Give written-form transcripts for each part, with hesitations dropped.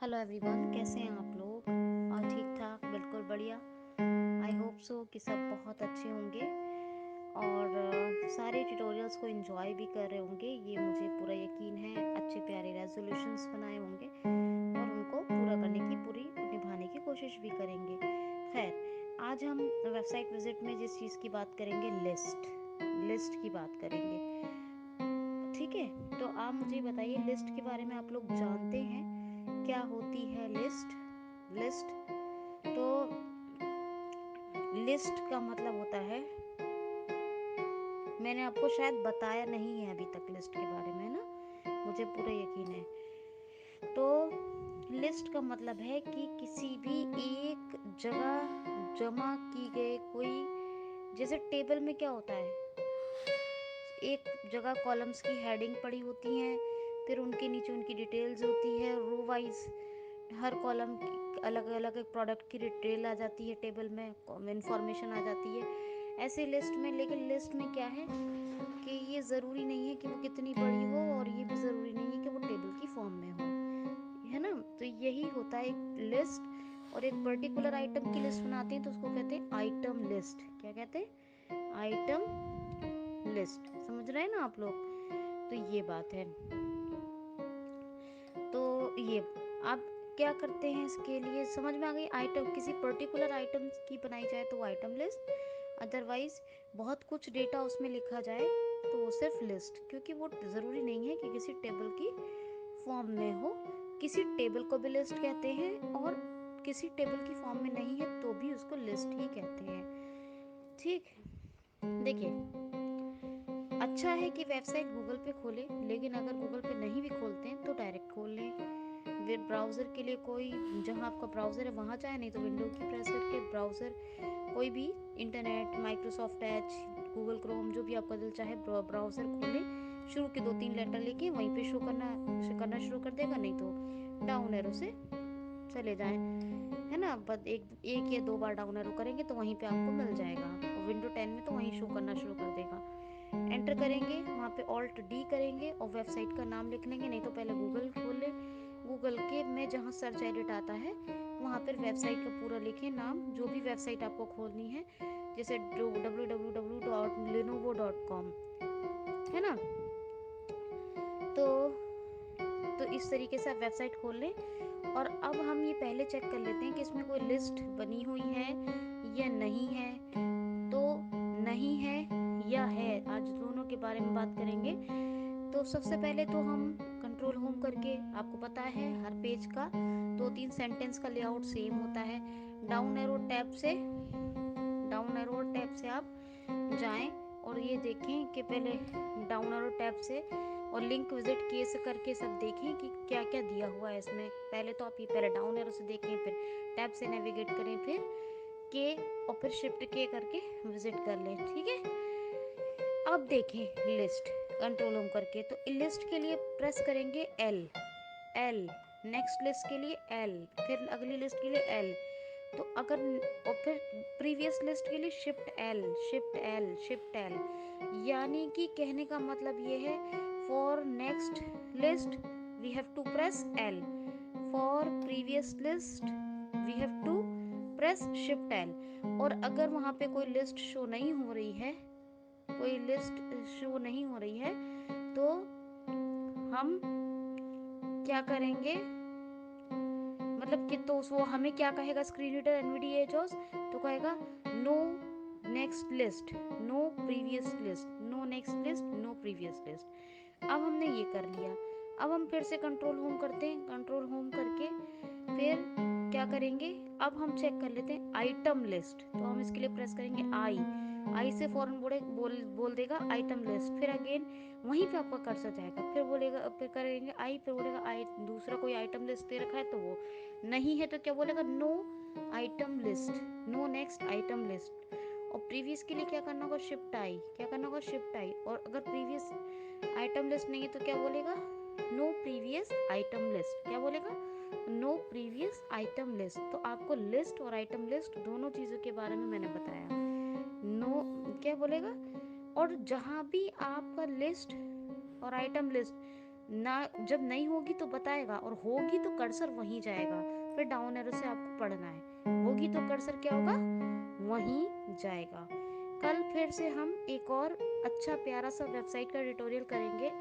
Hello everyone, कैसे हैं आप लोग? और ठीक ठाक, बिल्कुल बढ़िया। आई होप सो कि सब बहुत अच्छे होंगे और सारे ट्यूटोरियल्स को एंजॉय भी कर रहे होंगे। ये मुझे पूरा यकीन है। अच्छे प्यारे रेजोल्यूशंस बनाए होंगे और उनको पूरा करने की पूरी निभाने की कोशिश भी करेंगे। खैर, आज हम वेबसाइट विजिट में जिस चीज़ की बात करेंगे, लिस्ट की बात करेंगे। ठीक है, तो आप मुझे बताइए, लिस्ट के बारे में आप लोग जानते हैं क्या होती है लिस्ट? लिस्ट तो लिस्ट का मतलब होता है, मैंने आपको शायद बताया नहीं है अभी तक लिस्ट के बारे में ना, मुझे पूरा यकीन है। तो लिस्ट का मतलब है कि किसी भी एक जगह जमा की गई कोई, जैसे टेबल में क्या होता है, एक जगह कॉलम्स की हेडिंग पड़ी होती हैं, फिर उनके नीचे उनकी डिटेल्स होती है, रो वाइज हर कॉलम अलग अलग एक प्रोडक्ट की डिटेल आ जाती है, टेबल में इंफॉर्मेशन आ जाती है। ऐसे लिस्ट में, लेकिन लिस्ट में क्या है कि ये ज़रूरी नहीं है कि वो कितनी बड़ी हो और ये भी ज़रूरी नहीं है कि वो टेबल की फॉर्म में हो, है ना। तो यही होता है एक लिस्ट। और एक पर्टिकुलर आइटम की लिस्ट बनाते हैं तो उसको कहते हैं आइटम लिस्ट। क्या कहते हैं? Item list. समझ रहे हैं ना आप लोग? तो ये बात है। तो ये आप क्या करते हैं, इसके लिए समझ में आ गई। आइटम, किसी पर्टिकुलर आइटम की बनाई जाए तो आइटम लिस्ट, अदरवाइज बहुत कुछ डेटा उसमें लिखा जाए तो वो सिर्फ लिस्ट, क्योंकि वो ज़रूरी नहीं है कि किसी टेबल की फॉर्म में हो। किसी टेबल को भी लिस्ट कहते हैं और किसी टेबल की फॉर्म में नहीं है तो भी उसको लिस्ट ही कहते हैं। ठीक, देखिए, अच्छा है कि वेबसाइट गूगल पे खोले, लेकिन अगर गूगल पे नहीं भी खोलते हैं तो डायरेक्ट खोल लें। वेब ब्राउज़र के लिए कोई, जहाँ आपका ब्राउज़र है वहाँ जाए, नहीं तो विंडो की प्रेस करके ब्राउज़र कोई भी, internet, Microsoft Edge, Google Chrome, जो भी आपका दिल चाहे ब्राउज़र खोलें। शुरू के 2-3 लेटर लेके वहीं पे शो करना शुरू कर देगा, नहीं तो डाउन एरो से चले जाएं, है ना। बस एक एक या दो बार डाउन एरो करेंगे तो वहीं पे आपको मिल जाएगा, और विंडो 10 में तो वहीं शो करना शुरू कर देगा। एंटर करेंगे, वहाँ पे ऑल्ट डी करेंगे और वेबसाइट का नाम लिख लेंगे, नहीं तो पहले गूगल खोल लें। गूगल के में जहाँ सर्च एडिट आता है वहाँ पर वेबसाइट का पूरा लिखें नाम, जो भी वेबसाइट आपको खोलनी है, जैसे www.lenovo.com, है ना। तो इस तरीके से आप वेबसाइट खोल लें। और अब हम ये पहले चेक कर लेते हैं कि इसमें कोई लिस्ट बनी हुई है या नहीं है। तो नहीं है या है, आज दोनों के बारे में बात करेंगे। तो सबसे पहले तो हम कंट्रोल होम करके, आपको पता है हर पेज का 2-3 सेंटेंस का लेआउट सेम होता है। डाउन एरो टैब से आप जाएं और ये देखें कि पहले डाउन एरो टैब से और लिंक विजिट केस करके सब देखें कि क्या क्या दिया हुआ है इसमें। पहले तो आप ये पहले डाउन एरो से देखें, फिर टैब से नेविगेट करें, फिर के और फिर शिफ्ट के करके विजिट कर लें। ठीक है, अब देखें लिस्ट, कंट्रोल होम करके तो लिस्ट के लिए प्रेस करेंगे एल, नेक्स्ट लिस्ट के लिए एल, फिर अगली लिस्ट के लिए एल। तो अगर, और फिर प्रीवियस लिस्ट के लिए शिफ्ट एल, यानी कि कहने का मतलब ये है, for next list we have to press L, for previous list we have to press shift L. और अगर वहाँ पे कोई लिस्ट शो नहीं हो रही है, तो हम क्या करेंगे, मतलब कि तो वो हमें क्या कहेगा, स्क्रीन रीडर एनवीडीए जोस, तो कहेगा no next list, no previous list, no next list, no previous list. अब हमने ये कर लिया। अब हम फिर से कंट्रोल होम करते हैं, कंट्रोल होम करके फिर क्या करेंगे, अब हम चेक कर लेते हैं आइटम लिस्ट। तो हम इसके लिए प्रेस करेंगे आई से फौरन बोल देगा आइटम लिस्ट। फिर अगेन वहीं पे आपका कर्सर जाएगा, फिर बोलेगा, फिर करेंगे आई, फिर बोलेगा आई, दूसरा कोई आइटम लिस्ट दे रखा है तो वो नहीं है तो क्या बोलेगा, no item list, no next item list. और प्रीवियस के लिए क्या करना होगा, शिफ्ट आई, क्या करना होगा, शिफ्ट आई। और अगर प्रीवियस आइटम लिस्ट नहीं है तो क्या बोलेगा, नो प्रीवियस आइटम लिस्ट, क्या बोलेगा, नो प्रीवियस आइटम लिस्ट। तो आपको लिस्ट और आइटम लिस्ट दोनों चीज़ों के बारे में मैंने बताया। नो क्या बोलेगा, और जहाँ भी आपका लिस्ट और आइटम लिस्ट ना, जब नहीं होगी तो बताएगा, और होगी तो कर्सर वहीं जाएगा। फिर डाउन एरो से आपको पढ़ना है, होगी तो कर्सर क्या होगा, वहीं जाएगा। कल फिर से हम एक और अच्छा प्यारा सा वेबसाइट का ट्यूटोरियल करेंगे,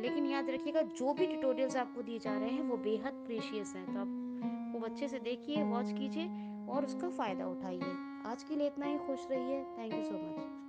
लेकिन याद रखिएगा जो भी ट्यूटोरियल्स आपको दिए जा रहे हैं वो बेहद प्रीशियस हैं, तो आप खूब अच्छे से देखिए, वॉच कीजिए और उसका फ़ायदा उठाइए। आज के लिए इतना ही, खुश रहिए। Thank you so much.